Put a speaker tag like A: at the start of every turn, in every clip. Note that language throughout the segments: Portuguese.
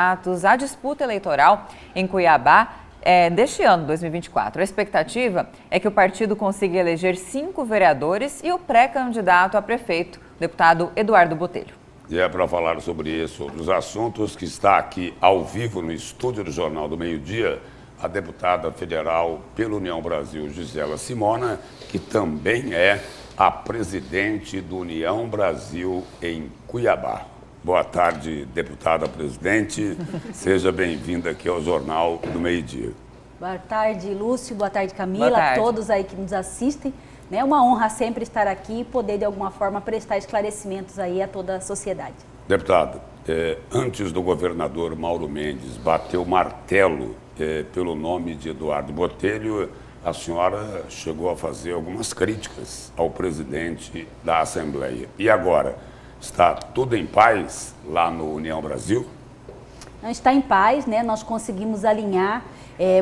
A: A disputa eleitoral em Cuiabá deste ano, 2024. A expectativa é que o partido consiga eleger 5 vereadores e o pré-candidato a prefeito, o deputado Eduardo Botelho.
B: E é para falar sobre isso, outros assuntos, que está aqui ao vivo no estúdio do Jornal do Meio-Dia, a deputada federal pela União Brasil, Gisela Simona, que também é a presidente do União Brasil em Cuiabá. Boa tarde, deputada presidente. Seja bem-vinda aqui ao Jornal do Meio-Dia.
C: Boa tarde, Lúcio. Boa tarde, Camila.
A: Boa tarde.
C: A todos aí que nos assistem. É uma honra sempre estar aqui e poder, de alguma forma, prestar esclarecimentos aí a toda a sociedade.
B: Deputada, antes do governador Mauro Mendes bater o martelo pelo nome de Eduardo Botelho, a senhora chegou a fazer algumas críticas ao presidente da Assembleia. E agora, está tudo em paz lá no União Brasil?
C: Não está em paz, né? Nós conseguimos alinhar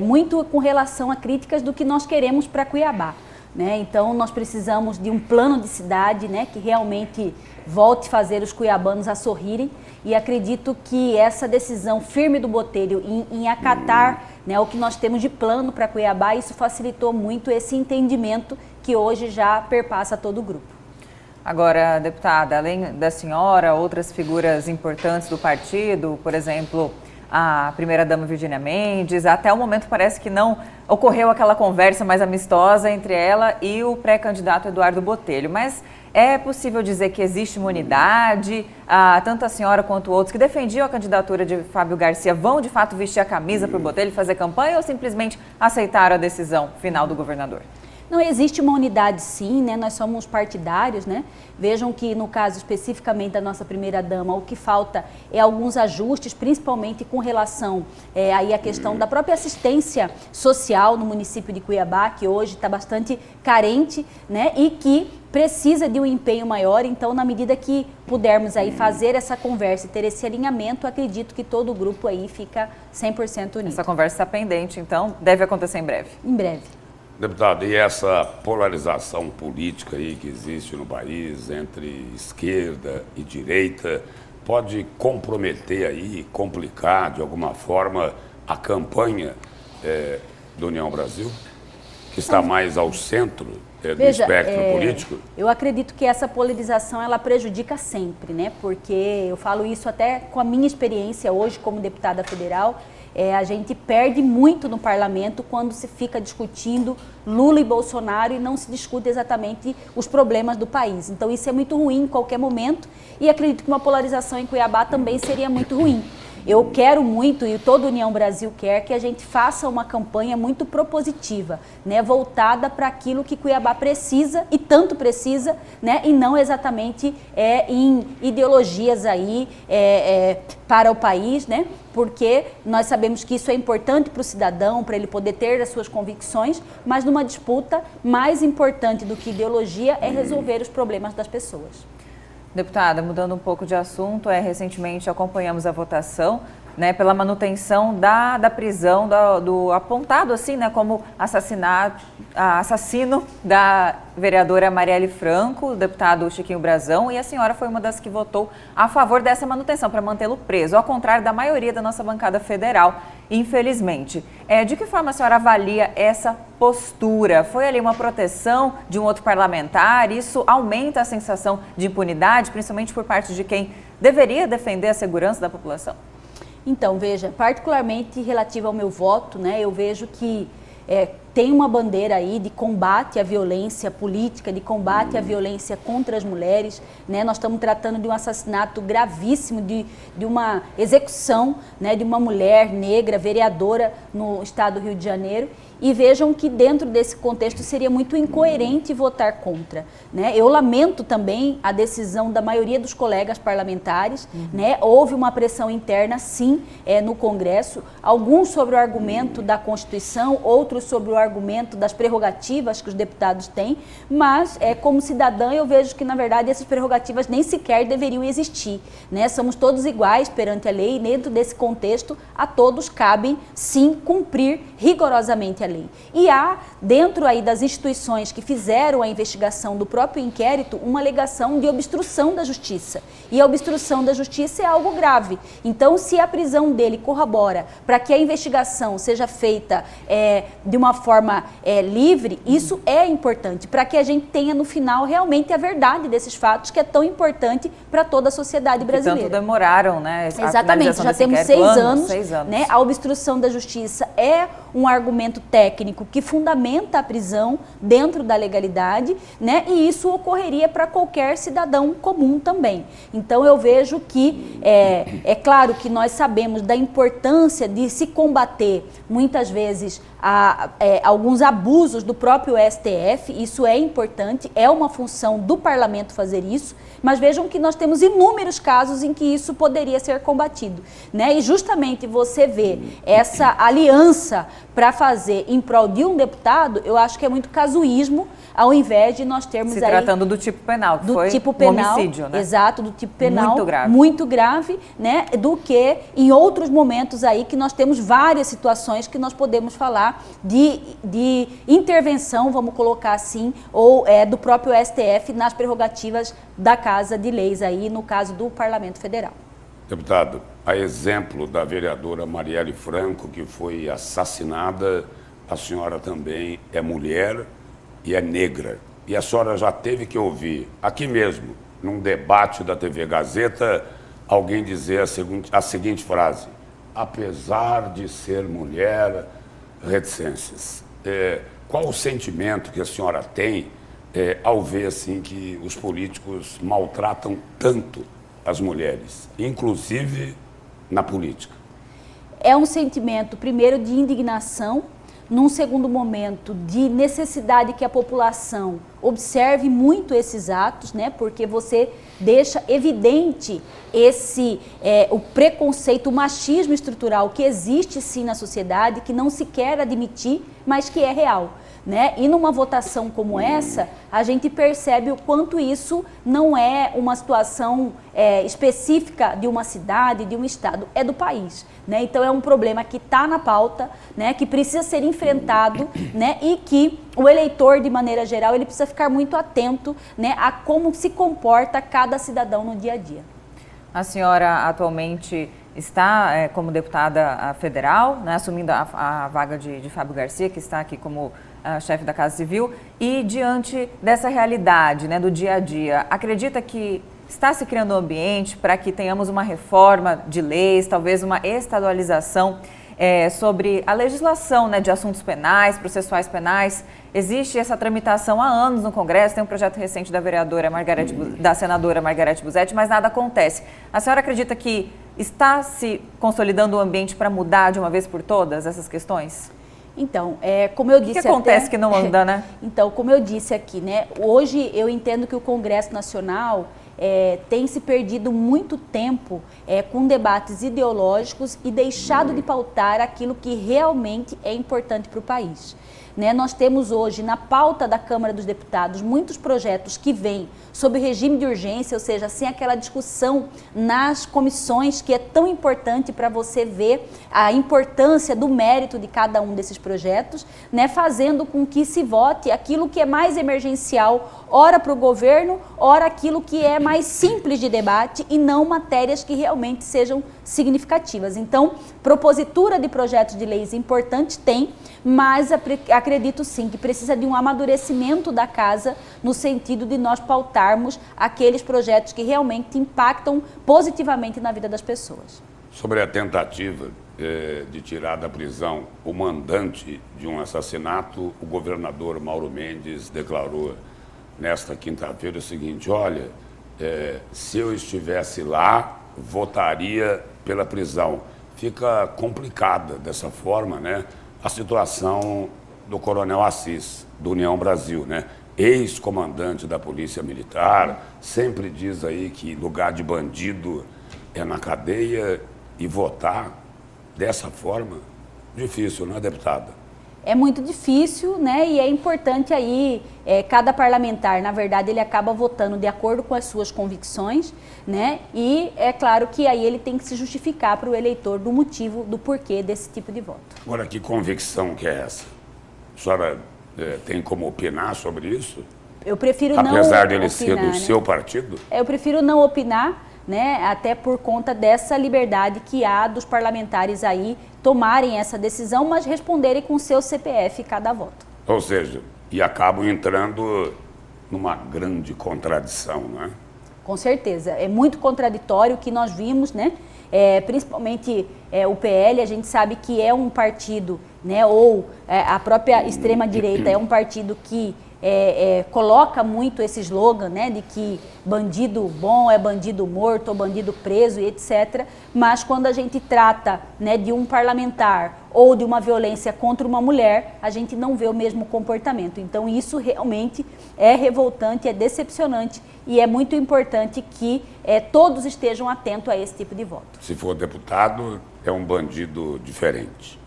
C: muito com relação a críticas do que nós queremos para Cuiabá. Né? Então, nós precisamos de um plano de cidade, né, que realmente volte a fazer os cuiabanos a sorrirem, e acredito que essa decisão firme do Botelho em acatar, né, o que nós temos de plano para Cuiabá, isso facilitou muito esse entendimento que hoje já perpassa todo o grupo.
A: Agora, deputada, além da senhora, outras figuras importantes do partido, por exemplo, a primeira-dama Virgínia Mendes, até o momento parece que não ocorreu aquela conversa mais amistosa entre ela e o pré-candidato Eduardo Botelho. Mas é possível dizer que existe uma unidade? Tanto a senhora quanto outros que defendiam a candidatura de Fábio Garcia vão, de fato, vestir a camisa para o Botelho fazer campanha ou simplesmente aceitaram a decisão final do governador?
C: Não, existe uma unidade sim, né? Nós somos partidários, né? Vejam que no caso especificamente da nossa primeira-dama, o que falta é alguns ajustes, principalmente com relação aí à questão da própria assistência social no município de Cuiabá, que hoje está bastante carente, né? E que precisa de um empenho maior. Então, na medida que pudermos aí fazer essa conversa e ter esse alinhamento, acredito que todo o grupo aí fica 100% unido.
A: Essa conversa está pendente, então deve acontecer em breve.
C: Em breve.
B: Deputado, e essa polarização política aí que existe no país entre esquerda e direita pode comprometer aí, complicar de alguma forma a campanha do União Brasil, que está mais ao centro do espectro político?
C: Eu acredito que essa polarização ela prejudica sempre, né? Porque eu falo isso até com a minha experiência hoje como deputada federal. A gente perde muito no parlamento quando se fica discutindo Lula e Bolsonaro e não se discute exatamente os problemas do país. Então isso é muito ruim em qualquer momento e acredito que uma polarização em Cuiabá também seria muito ruim. Eu quero muito, e toda a União Brasil quer, que a gente faça uma campanha muito propositiva, né, voltada para aquilo que Cuiabá precisa e tanto precisa, né, e não exatamente em ideologias aí para o país, né, porque nós sabemos que isso é importante para o cidadão, para ele poder ter as suas convicções, mas numa disputa mais importante do que ideologia é resolver os problemas das pessoas.
A: Deputada, mudando um pouco de assunto, recentemente acompanhamos a votação, né, pela manutenção da prisão do apontado assim, né, como assassino da vereadora Marielle Franco, o deputado Chiquinho Brazão, e a senhora foi uma das que votou a favor dessa manutenção, para mantê-lo preso, ao contrário da maioria da nossa bancada federal, infelizmente. De que forma a senhora avalia essa postura? Foi ali uma proteção de um outro parlamentar? Isso aumenta a sensação de impunidade, principalmente por parte de quem deveria defender a segurança da população?
C: Então, veja, particularmente relativo ao meu voto, né, eu vejo que tem uma bandeira aí de combate à violência política, de combate à violência contra as mulheres, né? Nós estamos tratando de um assassinato gravíssimo, de uma execução, né, de uma mulher negra, vereadora no estado do Rio de Janeiro. E vejam que dentro desse contexto seria muito incoerente votar contra, né? Eu lamento também a decisão da maioria dos colegas parlamentares, né? Houve uma pressão interna, sim, no Congresso, alguns sobre o argumento da Constituição, outros sobre o argumento das prerrogativas que os deputados têm, mas como cidadã eu vejo que, na verdade, essas prerrogativas nem sequer deveriam existir, né? Somos todos iguais perante a lei e dentro desse contexto a todos cabe, sim, cumprir rigorosamente a a lei. E há, dentro aí das instituições que fizeram a investigação do próprio inquérito, uma alegação de obstrução da justiça. E a obstrução da justiça é algo grave. Então, se a prisão dele corrobora para que a investigação seja feita de uma forma livre, isso é importante, para que a gente tenha no final realmente a verdade desses fatos, que é tão importante para toda a sociedade brasileira.
A: Tanto demoraram, né?
C: Exatamente, já temos 6 anos. Né? A obstrução da justiça é um argumento técnico que fundamenta a prisão dentro da legalidade, né? E isso ocorreria para qualquer cidadão comum também. Então eu vejo que é claro que nós sabemos da importância de se combater muitas vezes alguns abusos do próprio STF, isso é importante, é uma função do parlamento fazer isso, mas vejam que nós temos inúmeros casos em que isso poderia ser combatido, né? E justamente você vê essa aliança para fazer em prol de um deputado, eu acho que é muito casuísmo, ao invés de nós termos
A: se tratando do tipo penal, que foi
C: tipo penal,
A: um homicídio, né?
C: Exato, do tipo penal,
A: muito
C: grave, né? Do que em outros momentos aí que nós temos várias situações que nós podemos falar de intervenção, vamos colocar assim, ou do próprio STF nas prerrogativas da Casa de Leis aí, no caso do Parlamento Federal.
B: Deputado, a exemplo da vereadora Marielle Franco, que foi assassinada, a senhora também é mulher e é negra. E a senhora já teve que ouvir, aqui mesmo, num debate da TV Gazeta, alguém dizer a seguinte frase: apesar de ser mulher, reticências. Qual o sentimento que a senhora tem ao ver assim, que os políticos maltratam tanto as mulheres, inclusive na política?
C: É um sentimento, primeiro, de indignação, num segundo momento, de necessidade que a população observe muito esses atos, né? Porque você deixa evidente o preconceito, o machismo estrutural que existe sim na sociedade, que não se quer admitir, mas que é real. Né? E numa votação como essa, a gente percebe o quanto isso não é uma situação específica de uma cidade, de um estado, é do país. Né? Então é um problema que está na pauta, né? Que precisa ser enfrentado, né? E que o eleitor, de maneira geral, ele precisa ficar muito atento, né? A como se comporta cada cidadão no dia a dia.
A: A senhora atualmente está como deputada federal, né? Assumindo a vaga de Fábio Garcia, que está aqui como chefe da Casa Civil, e diante dessa realidade, né, do dia a dia, acredita que está se criando um ambiente para que tenhamos uma reforma de leis, talvez uma estadualização sobre a legislação, né, de assuntos penais, processuais penais? Existe essa tramitação há anos no Congresso, tem um projeto recente da senadora Margarete Busetti, mas nada acontece. A senhora acredita que está se consolidando o ambiente para mudar de uma vez por todas essas questões?
C: Então, como eu disse...
A: O que acontece que não anda, né?
C: Então, como eu disse aqui, né? Hoje eu entendo que o Congresso Nacional tem se perdido muito tempo com debates ideológicos e deixado de pautar aquilo que realmente é importante para o país. Né? Nós temos hoje na pauta da Câmara dos Deputados muitos projetos que vêm sob regime de urgência, ou seja, sem aquela discussão nas comissões, que é tão importante para você ver a importância do mérito de cada um desses projetos, né? Fazendo com que se vote aquilo que é mais emergencial, ora para o governo, ora aquilo que é mais simples de debate e não matérias que realmente sejam significativas. Então, propositura de projetos de leis importantes tem, mas acredito sim que precisa de um amadurecimento da casa no sentido de nós pautarmos aqueles projetos que realmente impactam positivamente na vida das pessoas.
B: Sobre a tentativa de tirar da prisão o mandante de um assassinato, o governador Mauro Mendes declarou nesta quinta-feira o seguinte: olha, se eu estivesse lá, votaria pela prisão. Fica complicada dessa forma, né, a situação do Coronel Assis, do União Brasil, né? Ex-comandante da Polícia Militar, sempre diz aí que lugar de bandido é na cadeia, e votar dessa forma, difícil, não é, deputada?
C: É muito difícil, né? E é importante aí, cada parlamentar, na verdade, ele acaba votando de acordo com as suas convicções, né? E é claro que aí ele tem que se justificar para o eleitor do motivo, do porquê desse tipo de voto.
B: Agora, que convicção que é essa? A senhora tem como opinar sobre isso?
C: Eu prefiro não opinar.
B: Apesar de ele ser do
C: né?
B: seu partido?
C: Eu prefiro não opinar, né, até por conta dessa liberdade que há dos parlamentares aí tomarem essa decisão, mas responderem com o seu CPF cada voto.
B: Ou seja, e acabam entrando numa grande contradição, não é?
C: Com certeza, é muito contraditório o que nós vimos, né? Principalmente o PL, a gente sabe que é um partido, né, ou a própria extrema-direita é um partido que coloca muito esse slogan, né, de que bandido bom é bandido morto ou bandido preso e etc. Mas quando a gente trata, né, de um parlamentar ou de uma violência contra uma mulher, a gente não vê o mesmo comportamento. Então isso realmente é revoltante, é decepcionante e é muito importante que todos estejam atentos a esse tipo de voto.
B: Se for deputado, é um bandido diferente.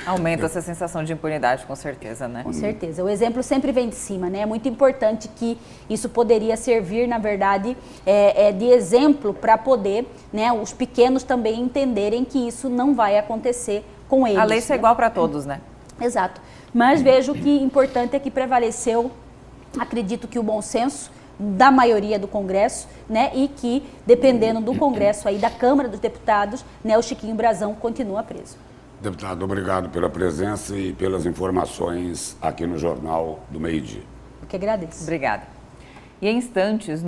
A: Aumenta essa sensação de impunidade, com certeza, né?
C: Com certeza. O exemplo sempre vem de cima, né? É muito importante que isso poderia servir, na verdade, de exemplo para poder, né, os pequenos também entenderem que isso não vai acontecer com eles.
A: A lei é igual para todos, né?
C: Exato. Mas vejo que importante é que prevaleceu, acredito que o bom senso da maioria do Congresso, né, e que, dependendo do Congresso aí, da Câmara dos Deputados, né, o Chiquinho Brazão continua preso.
B: Deputado, obrigado pela presença e pelas informações aqui no Jornal do Meio-Dia.
C: Eu que agradeço.
A: Obrigada. E em instantes...